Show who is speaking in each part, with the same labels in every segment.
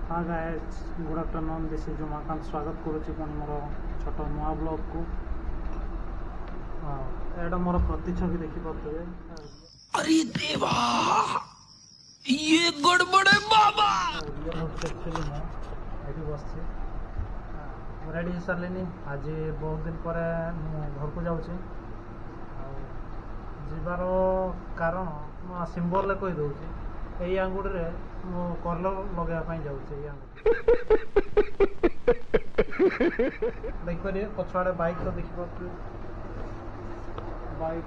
Speaker 1: हाँ guys, good afternoon. This is Umakant. स्वागत करुच्ची पुणी मोर छोट नुआ ब्लॉग को। एटा मोर प्रतिछवि देखि पारे।
Speaker 2: अरे देवा, ये गड़बड़ है बाबा।
Speaker 1: एक्चुअली मैं बस रेडी हो सारे। आज बहुत दिन पर घर को जाऊँ। जीवार कारण मु सिंबल कहीदे यही आंगुठी मु कलर लगे जाऊँ। देखिए पछाड़े बाइक तो देखिए बाइक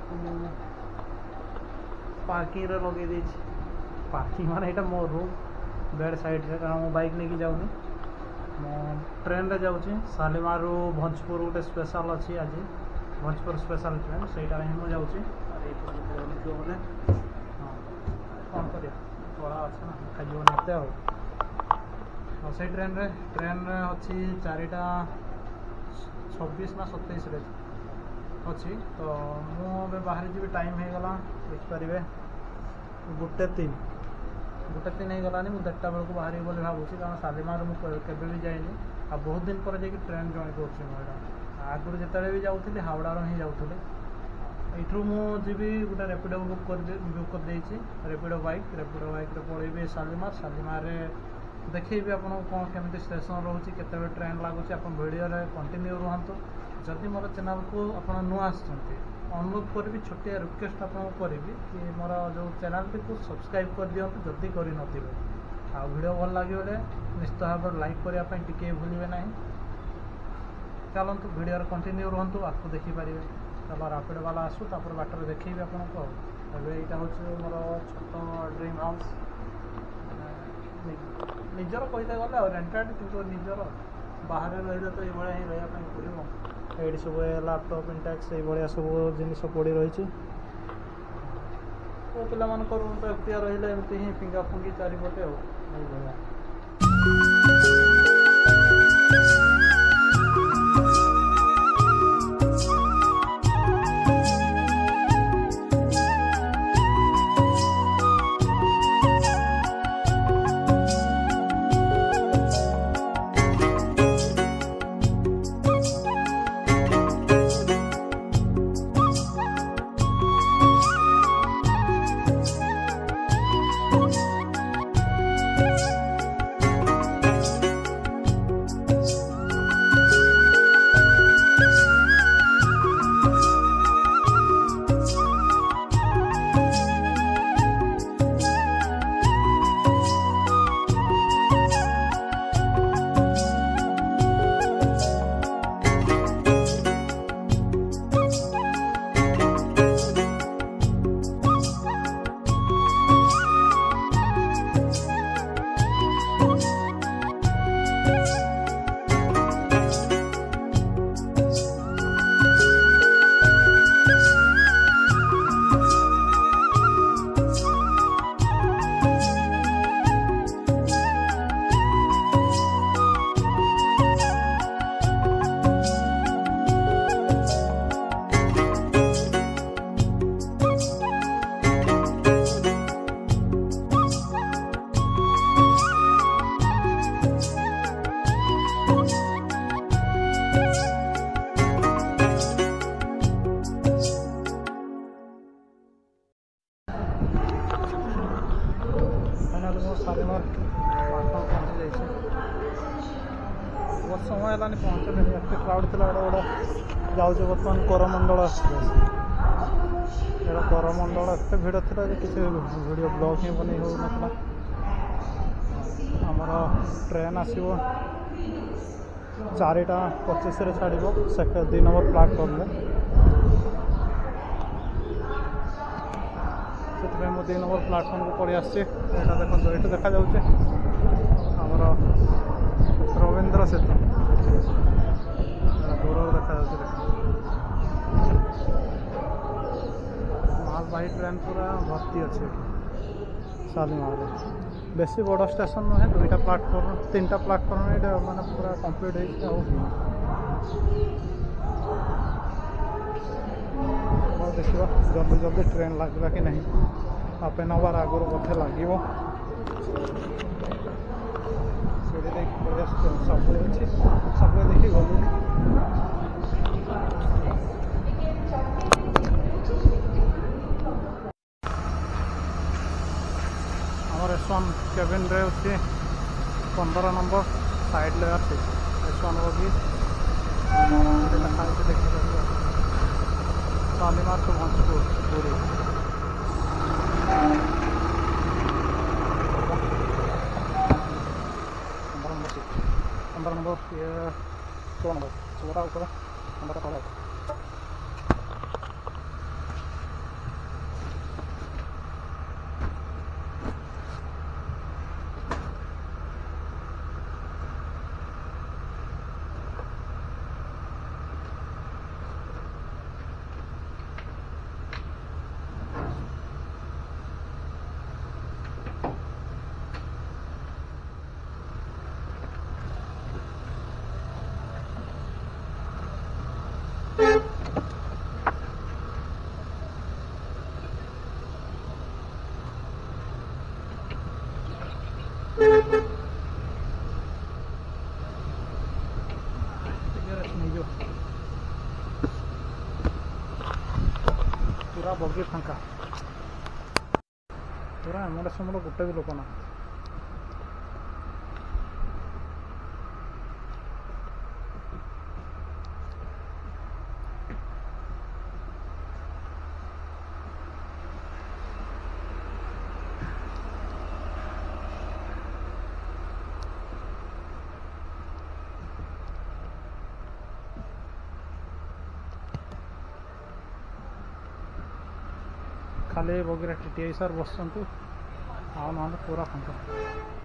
Speaker 1: पार्किंग रे लगे दी। पार्किंग माने यहाँ मो रूम बेड साइड रे, कारण मो बाइक नहीं जाऊनी। मो ट्रेन रे जाऊँ शालीमार भंजपुर गोटे स्पेशल अच्छी। आज भंजपुर स्पेशल ट्रेन से मुझे जाऊँ। कौन कर बड़ा अच्छे ना खाइए एत से ट्रेन अच्छी 4टा 26 ना 27 अच्छी। तो मुझे बाहर जी टाइम हो गला देखिपारे 1:03 होगलानी। मुझे 1टा बेलू बाहर बोली भावुँ, कारण शालीमार मुझे भी जाइनी। आ बहुत दिन पर जाकि ट्रेन जॉइन कर आगुरी जिते भी जाऊँगी हावड़ार ही जाऊँगी। यू मुझे गोटे रेपिडो बुक कर रेपिडो बाइक पलैबी शालीमार देखी आपको कौन केमी स्टेशन रोचे केते ट्रेन लगुच। आप भिडियो कंटिन्यू रुहतु। जदि मोर चैनल को आप नुआ अनुरोध करी छोटिया रिक्वेस्ट आपको करी कि मोर जो चैनल टी को सब्सक्राइब कर दिंतु जदि कर वीडियो भल लगे निश्चित भाव लाइक करने टी भूलें ना। चलतु वीडियो कंटिन्यू रुहतु, आपको देखिपारे। चलो रापिड वाला आसू तापर बाटर देखी आपको। यहाँ हूँ मोर छोट ड्रीम हाउस निजर कहते गले रेंटेड कि निजर बाहर रही तो ये ही रहा पड़ो। ये सब लैपटॉप इंटैक्स ये सब जिनस पड़ रही। पिला रूम तो एफटिया रही एमती ही फिंगा फुंगी चारिपटे बहुत समय है पहुँचल। एत क्राउड थी गोटे जाऊँ बर्तमान करमंडल करमंडल एत भिड़ था किसी वीडियो ब्लॉग ही बन हो ना। आमर ट्रेन आसो 4टा 25 छाड़ 2 नंबर प्लाटफर्म में। से मुझे 2 नंबर प्लाटफर्म को पड़ी आसी। देखो ये देखा जाऊे आमर रवींद्र सेतु दूर देखा मालबाही ट्रेन पूरा भर्ती अच्छे शालीमार। बेसी बड़ स्टेशन नुहे 2टा प्लाटफर्म 3टा प्लाटफर्म मैंने पूरा कम्प्लीट हो। देखा जल्दी जल्दी ट्रेन लगे कि नहीं। हाफ एन आवर आगुरी बोधे लगे। केबिन रे अच्छी 15 number side layer seat H1 बगी लिखा है देखिए शालीमार टू भंजपुर पूरी 15 नंबर ये 16 नंबर 16 ऊपर 15 तले पूरा बगी फांका पूरा एमर समर गोटे भी लोक ना खाली बगीरा टीटीआई सर बस पूरा फांका।